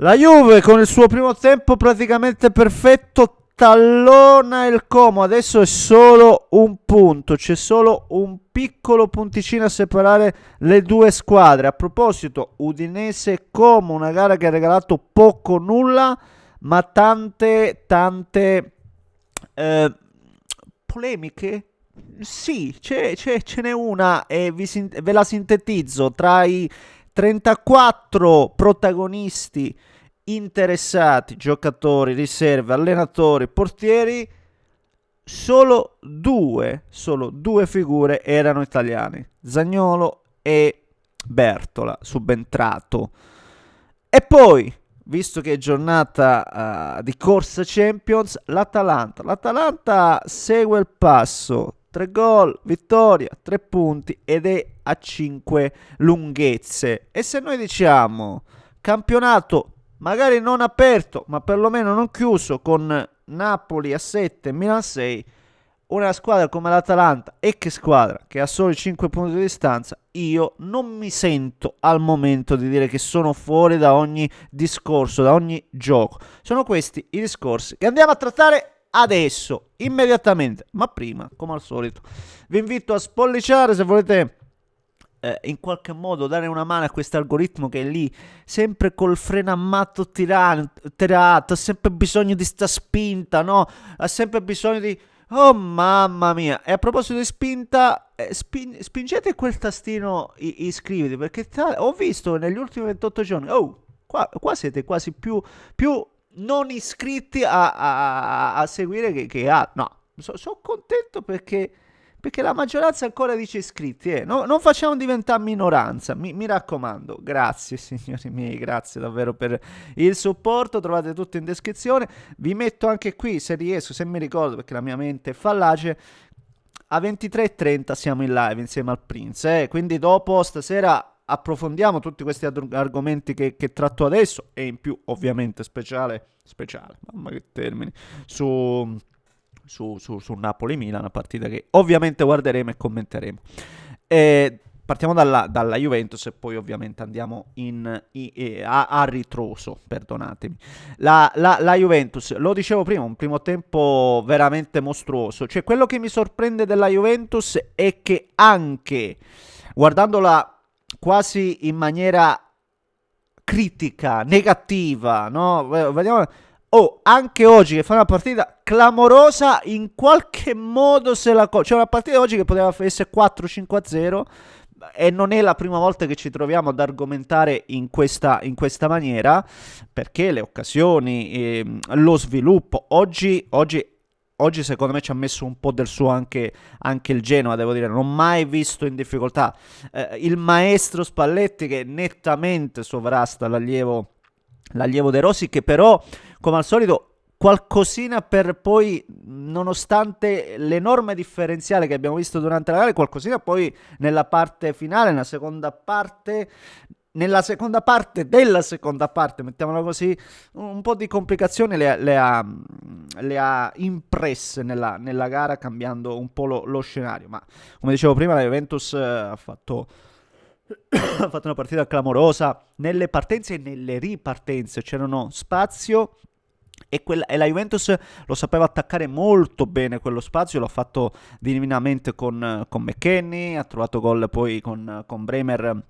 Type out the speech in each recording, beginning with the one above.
La Juve con il suo primo tempo praticamente perfetto tallona il Como, adesso è solo un punto, c'è solo un piccolo punticino a separare le due squadre. A proposito, Udinese-Como, una gara che ha regalato poco o nulla, ma tante eh, polemiche. Sì, ce n'è una e ve la sintetizzo. Tra i 34 protagonisti interessati, giocatori, riserve, allenatori, portieri, solo due figure erano italiani, Zaniolo e Bertola, subentrato. E poi, visto che è giornata di corsa Champions, l'Atalanta segue il passo, 3 gol, vittoria, 3 punti ed è a 5 lunghezze. E se noi diciamo campionato magari non aperto, ma perlomeno non chiuso, con Napoli a 7, Milan a 6, una squadra come l'Atalanta, e che squadra che ha solo 5 punti di distanza, io non mi sento al momento di dire che sono fuori da ogni discorso, da ogni gioco. Sono questi i discorsi che andiamo a trattare adesso, immediatamente, ma prima, come al solito, vi invito a spolliciare se volete in qualche modo dare una mano a questo algoritmo che è lì sempre col freno a matto tirato, ha sempre bisogno di sta spinta, no? Ha sempre bisogno di oh mamma mia. E a proposito di spinta, spingete quel tastino iscriviti, perché ho visto negli ultimi 28 giorni, oh, qua siete quasi più non iscritti a seguire che a... No, sono contento perché la maggioranza ancora dice iscritti, eh. No, non facciamo diventare minoranza, mi raccomando. Grazie signori miei, grazie davvero per il supporto, trovate tutto in descrizione. Vi metto anche qui, se riesco, se mi ricordo, perché la mia mente è fallace, a 23:30 siamo in live insieme al Prince, quindi dopo stasera approfondiamo tutti questi argomenti che tratto adesso, e in più ovviamente speciale, mamma che termini, su Napoli-Milan, una partita che ovviamente guarderemo e commenteremo. Partiamo dalla Juventus e poi ovviamente andiamo a ritroso, perdonatemi. La Juventus, lo dicevo prima, un primo tempo veramente mostruoso. Cioè, quello che mi sorprende della Juventus è che anche guardandola quasi in maniera critica, negativa, no? Vediamo. Oh, anche oggi che fa una partita clamorosa, in qualche modo se la... C'è una partita oggi che poteva essere 4-5-0 e non è la prima volta che ci troviamo ad argomentare in questa maniera, perché le occasioni, lo sviluppo, oggi secondo me ci ha messo un po' del suo anche il Genoa, devo dire, non ho mai visto in difficoltà il maestro Spalletti, che nettamente sovrasta l'allievo De Rossi, che però come al solito qualcosina per poi, nonostante l'enorme differenziale che abbiamo visto durante la gara, qualcosina poi nella parte finale, nella seconda parte della seconda parte, mettiamola così, un po' di complicazioni le ha impresse nella gara, cambiando un po' lo scenario. Ma come dicevo prima, la Juventus ha fatto una partita clamorosa nelle partenze e nelle ripartenze, c'erano spazio e la Juventus lo sapeva attaccare molto bene quello spazio, l'ha fatto divinamente con McKennie, ha trovato gol poi con Bremer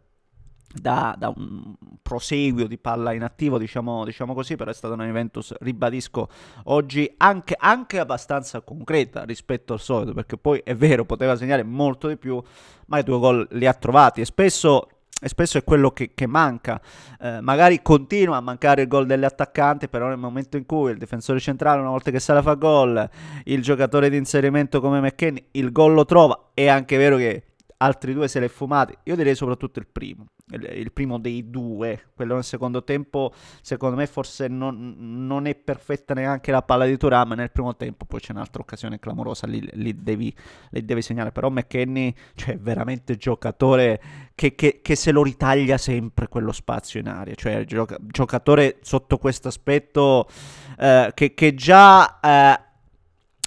da un proseguio di palla in attivo, diciamo così, però è stata una Juventus, ribadisco, oggi anche abbastanza concreta rispetto al solito, perché poi è vero, poteva segnare molto di più, ma i 2 gol li ha trovati, e spesso è quello che manca. Magari continua a mancare il gol delle attaccanti, però nel momento in cui il difensore centrale, una volta che Sala fa gol, il giocatore di inserimento come McKennie il gol lo trova. È anche vero che altri 2 se li è fumati, io direi soprattutto il primo dei 2, quello nel secondo tempo secondo me forse non è perfetta neanche la palla di Thuram nel primo tempo, poi c'è un'altra occasione clamorosa, li devi segnare, però McKennie, cioè veramente giocatore che se lo ritaglia sempre quello spazio in aria, cioè giocatore sotto questo aspetto che già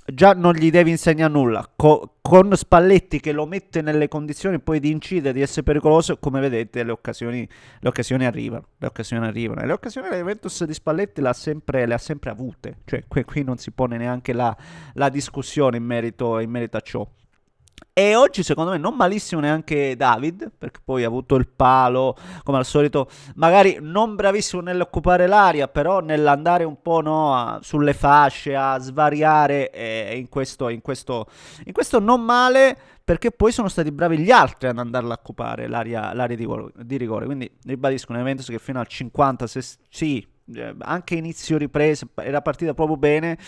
già non gli devi insegnare nulla. Con Spalletti che lo mette nelle condizioni poi di incidere, di essere pericoloso, come vedete le occasioni arrivano, le occasioni arrivano. E le occasioni la Juventus di Spalletti le ha sempre avute, cioè qui non si pone neanche la discussione in merito a ciò. E oggi secondo me non malissimo neanche David, perché poi ha avuto il palo, come al solito, magari non bravissimo nell'occupare l'aria, però nell'andare un po', no, sulle fasce, a svariare, in questo non male, perché poi sono stati bravi gli altri ad andarla a occupare l'area di rigore. Quindi ribadisco un evento che fino al 50, sì, anche inizio riprese, era partita proprio bene.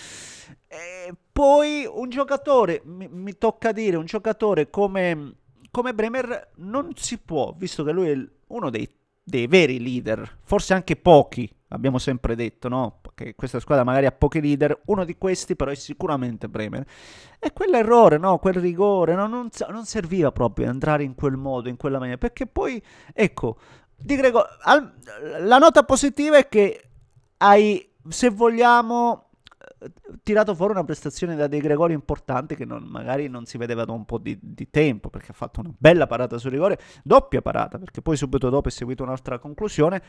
E poi un giocatore, mi tocca dire, un giocatore come Bremer non si può, visto che lui è uno dei veri leader, forse anche pochi, abbiamo sempre detto, no? Che questa squadra magari ha pochi leader, uno di questi però è sicuramente Bremer. E quell'errore, no? Quel rigore, no? Non serviva proprio entrare in quel modo, in quella maniera, perché poi, ecco, la nota positiva è che hai, se vogliamo, tirato fuori una prestazione da De Gregori importante che magari non si vedeva da un po' di tempo, perché ha fatto una bella parata sul rigore, doppia parata, perché poi subito dopo è seguita un'altra conclusione,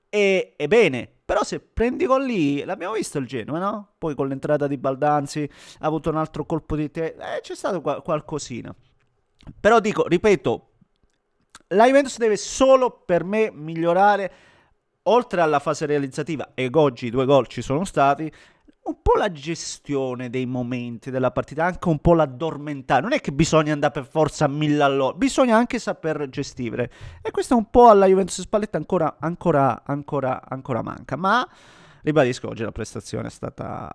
e bene, però se prendi gol lì, l'abbiamo visto il Genoa, no? Poi con l'entrata di Baldanzi ha avuto un altro colpo di c'è stato qualcosina. Però dico, ripeto, la Juventus deve solo per me migliorare, oltre alla fase realizzativa, e oggi i 2 gol ci sono stati, un po' la gestione dei momenti della partita, anche un po' l'addormentare. Non è che bisogna andare per forza a 1000 all'ora, bisogna anche saper gestire. E questo un po' alla Juventus Spalletti ancora manca. Ma ribadisco, oggi la prestazione è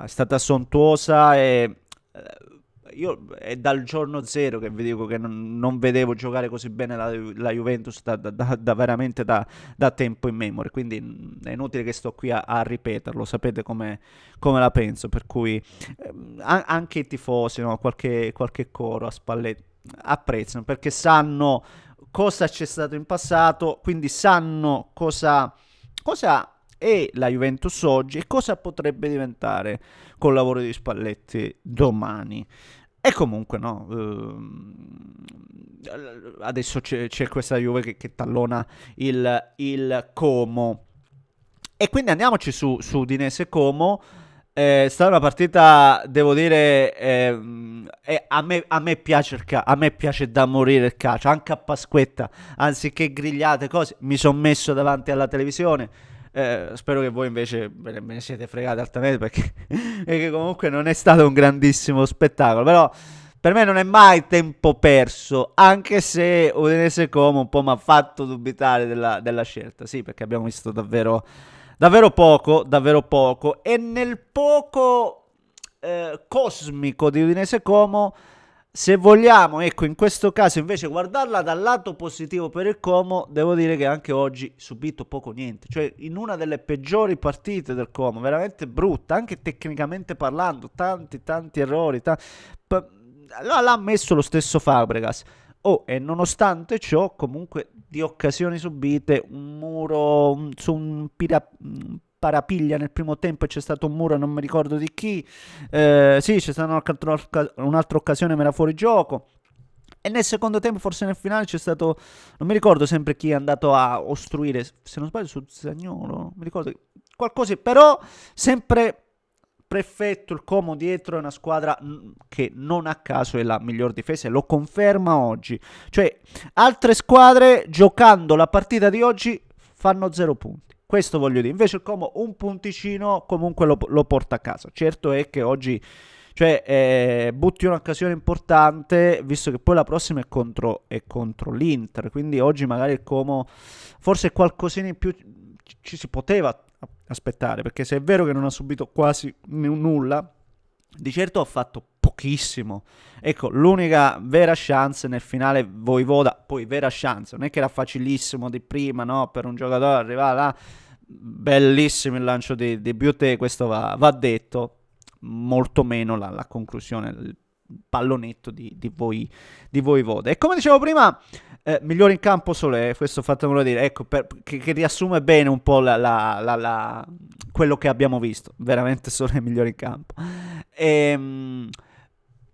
stata sontuosa e io è dal giorno zero che vi dico che non vedevo giocare così bene la Juventus veramente da tempo in memoria, quindi è inutile che sto qui a ripeterlo, sapete come la penso, per cui anche i tifosi, no, qualche coro a Spalletti apprezzano, perché sanno cosa c'è stato in passato, quindi sanno cosa è la Juventus oggi e cosa potrebbe diventare col lavoro di Spalletti domani. E comunque, no, adesso c'è questa Juve che tallona il Como. E quindi andiamoci su Udinese Como. È stata una partita, devo dire, a me piace a me piace da morire il calcio, anche a Pasquetta, anziché grigliate cose, mi sono messo davanti alla televisione. Spero che voi invece ve ne siete fregati altamente, perché comunque non è stato un grandissimo spettacolo, però per me non è mai tempo perso, anche se Udinese Como un po' mi ha fatto dubitare della scelta, sì, perché abbiamo visto davvero poco, e nel poco cosmico di Udinese Como, se vogliamo, ecco, in questo caso invece guardarla dal lato positivo per il Como, devo dire che anche oggi subito poco niente, cioè in una delle peggiori partite del Como, veramente brutta, anche tecnicamente parlando, tanti errori, l'ha messo lo stesso Fabregas. Oh, e nonostante ciò, comunque di occasioni subite, un muro su un parapiglia nel primo tempo, e c'è stato un muro, non mi ricordo di chi. Sì, c'è stata un'altra occasione, ma era fuori gioco. E nel secondo tempo, forse nel finale, c'è stato, non mi ricordo sempre chi è andato a ostruire, se non sbaglio su Zaniolo, non mi ricordo qualcosa, però sempre Prefetto, il Como dietro è una squadra che non a caso è la miglior difesa e lo conferma oggi. Cioè, altre squadre giocando la partita di oggi fanno 0 punti. Questo voglio dire. Invece il Como un punticino comunque lo porta a casa. Certo è che oggi, cioè, butti un'occasione importante, visto che poi la prossima è contro l'Inter. Quindi oggi magari il Como forse qualcosina in più ci si poteva aspettare, perché se è vero che non ha subito quasi nulla, di certo ha fatto pochissimo. Ecco, l'unica vera chance nel finale Voivoda, poi vera chance, non è che era facilissimo di prima, no, per un giocatore arrivare là. Bellissimo il lancio di Buté, questo va detto, molto meno la conclusione, il pallonetto di Voivoda. E come dicevo prima, migliore in campo Solé, questo fatemelo dire, ecco, che riassume bene un po' quello che abbiamo visto, veramente Solé migliore in campo.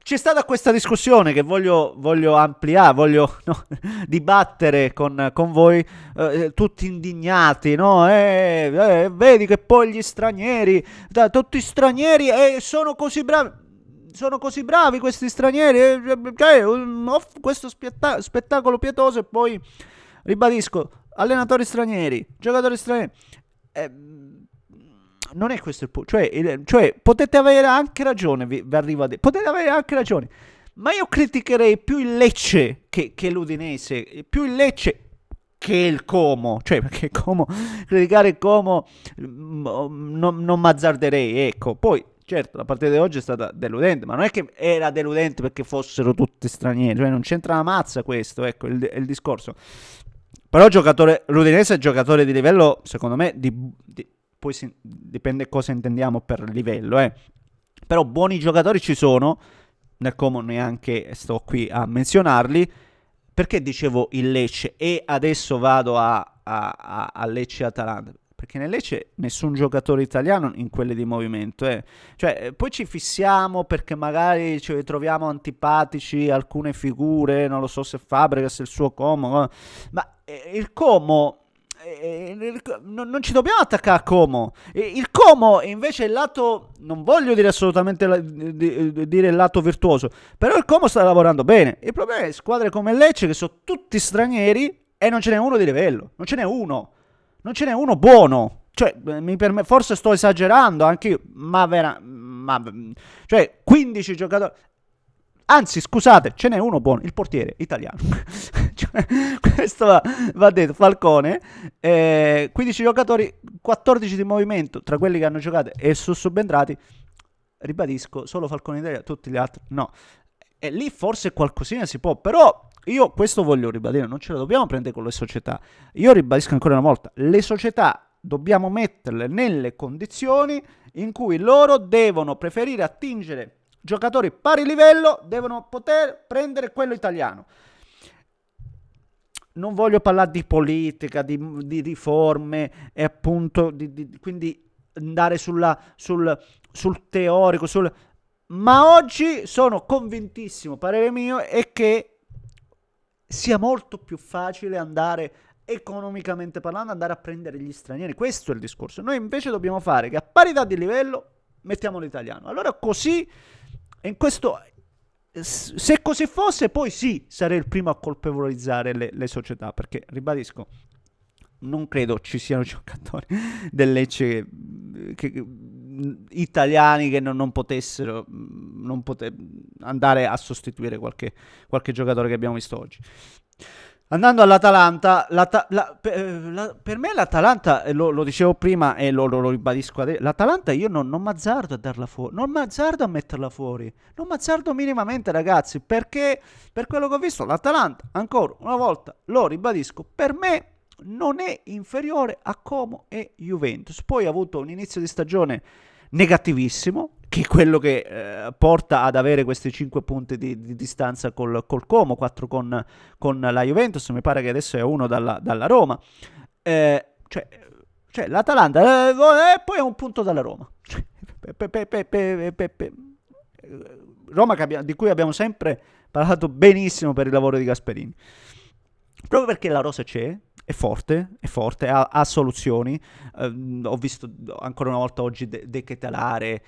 c'è stata questa discussione che voglio ampliare, voglio no, dibattere con voi, tutti indignati, no? Vedi che poi gli stranieri, tutti stranieri, sono così bravi. Sono così bravi questi stranieri, questo spettacolo pietoso e poi, ribadisco, allenatori stranieri, giocatori stranieri. Eh, non è questo il punto. Cioè, potete avere anche ragione, vi arrivo a dire. Potete avere anche ragione. Ma io criticherei più il Lecce che l'Udinese. Più il Lecce che il Como. Cioè, perché Como, criticare il Como non m'azzarderei, ecco. Poi, certo, la partita di oggi è stata deludente, ma non è che era deludente perché fossero tutti stranieri. Cioè, non c'entra la mazza questo, ecco, il discorso. Però l'Udinese è giocatore di livello, secondo me, poi dipende cosa intendiamo per livello, Però buoni giocatori ci sono, nel Como neanche sto qui a menzionarli. Perché dicevo il Lecce e adesso vado a Lecce-Atalanta? Perché nel Lecce nessun giocatore italiano in quelle di movimento, Cioè, poi ci fissiamo perché magari ci troviamo antipatici alcune figure, non lo so se Fabregas è il suo Como, ma il Como... non ci dobbiamo attaccare a Como. Il Como invece è il lato, non voglio dire assolutamente dire il lato virtuoso, però il Como sta lavorando bene. Il problema è squadre come Lecce che sono tutti stranieri e non ce n'è uno di livello, non ce n'è uno buono. Cioè, forse sto esagerando anche io, cioè 15 giocatori. Anzi, scusate, ce n'è uno buono, il portiere italiano. Cioè, questo va detto, Falcone. 15 giocatori, 14 di movimento, tra quelli che hanno giocato e sono subentrati. Ribadisco, solo Falcone italiano, tutti gli altri no. E lì forse qualcosina si può, però io questo voglio ribadire, non ce la dobbiamo prendere con le società. Io ribadisco ancora una volta, le società dobbiamo metterle nelle condizioni in cui loro devono preferire attingere giocatori pari livello, devono poter prendere quello italiano. Non voglio parlare di politica, di riforme e appunto quindi andare sul teorico, ma oggi sono convintissimo, parere mio, è che sia molto più facile andare, economicamente parlando, andare a prendere gli stranieri. Questo è il discorso. Noi invece dobbiamo fare che a parità di livello mettiamo l'italiano. Allora così, in questo, se così fosse, poi sì, sarei il primo a colpevolizzare le società, perché, ribadisco, non credo ci siano giocatori del Lecce italiani che non potessero andare a sostituire qualche giocatore che abbiamo visto oggi. Andando all'Atalanta, per me l'Atalanta, lo dicevo prima e lo ribadisco adesso, l'Atalanta io non mi azzardo a darla fuori, non mi azzardo a metterla fuori, non mi azzardo minimamente, ragazzi, perché per quello che ho visto l'Atalanta, ancora una volta, lo ribadisco, per me non è inferiore a Como e Juventus. Poi ha avuto un inizio di stagione negativissimo, che è quello che porta ad avere questi 5 punti di distanza col Como, 4 con la Juventus, mi pare che adesso è 1 dalla Roma. Cioè l'Atalanta poi è un punto dalla Roma. Roma di cui abbiamo sempre parlato benissimo per il lavoro di Gasperini. Proprio perché la rosa c'è, è forte, ha soluzioni. Ho visto ancora una volta oggi De Ketelare,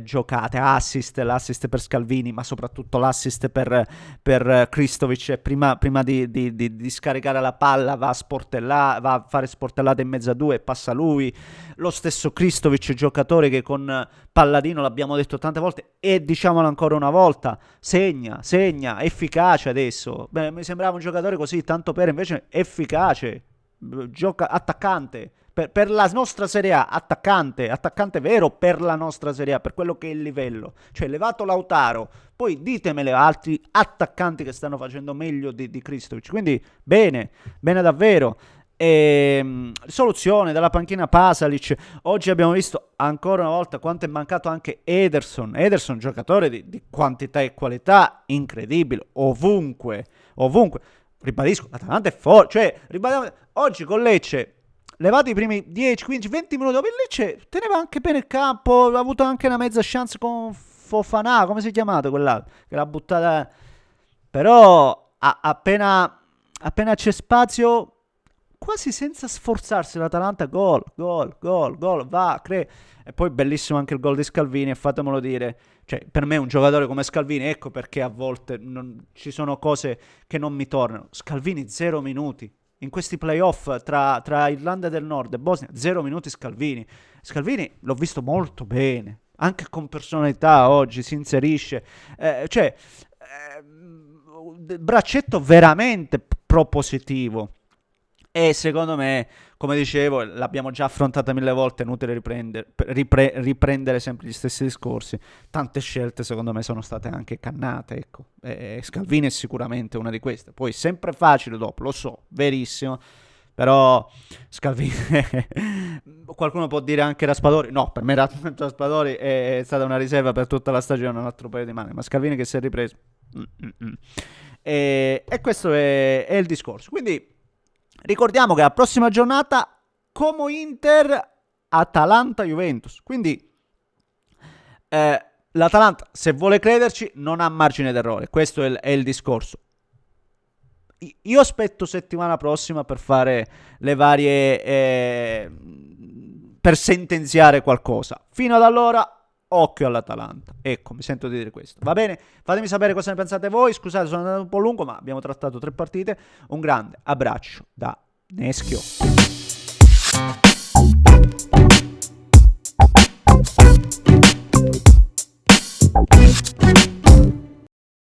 giocate, l'assist per Scalvini, ma soprattutto l'assist per Kristovic. Prima di scaricare la palla va a fare sportellate in mezzo a due e passa lui. Lo stesso Kristovic, giocatore che con Palladino, l'abbiamo detto tante volte e diciamolo ancora una volta, segna, efficace adesso. Beh, mi sembrava un giocatore così, tanto per, invece efficace, gioca attaccante, per la nostra Serie A, attaccante vero per la nostra Serie A, per quello che è il livello. Cioè, levato Lautaro, poi ditemele altri attaccanti che stanno facendo meglio di Kristovic. Quindi bene davvero. Soluzione dalla panchina Pasalic. Oggi abbiamo visto ancora una volta quanto è mancato anche Ederson, giocatore di quantità e qualità incredibile, ovunque. Ribadisco, l'Atalanta è forte, cioè oggi con Lecce, levati i primi 10, 15, 20 minuti, dopo il Lecce teneva anche bene il campo, ha avuto anche una mezza chance con Fofana, come si è chiamato quell'altro? Che l'ha buttata. Però appena c'è spazio, quasi senza sforzarsi, l'Atalanta gol, va, crea. E poi bellissimo anche il gol di Scalvini, e fatemelo dire, cioè per me un giocatore come Scalvini, ecco perché a volte ci sono cose che non mi tornano. Scalvini 0 minuti. In questi playoff tra Irlanda del Nord e Bosnia, 0 minuti Scalvini. Scalvini l'ho visto molto bene, anche con personalità oggi, si inserisce. Braccetto veramente propositivo. E secondo me, come dicevo, l'abbiamo già affrontata 1000 volte, è inutile riprendere sempre gli stessi discorsi. Tante scelte secondo me sono state anche cannate, ecco. Scalvini è sicuramente una di queste. Poi sempre facile dopo, lo so, verissimo. Però Scalvini, qualcuno può dire anche Raspadori. No, per me Raspadori è stata una riserva per tutta la stagione, un altro paio di mani. Ma Scalvini che si è ripreso. E questo è il discorso. Quindi ricordiamo che la prossima giornata Como Inter, Atalanta-Juventus. Quindi l'Atalanta, se vuole crederci, non ha margine d'errore. Questo è il discorso. Io aspetto settimana prossima per fare le varie per sentenziare qualcosa. Fino ad allora occhio all'Atalanta. Ecco, mi sento di dire questo. Va bene? Fatemi sapere cosa ne pensate voi. Scusate, sono andato un po' lungo, ma abbiamo trattato 3 partite. Un grande abbraccio da Neschio.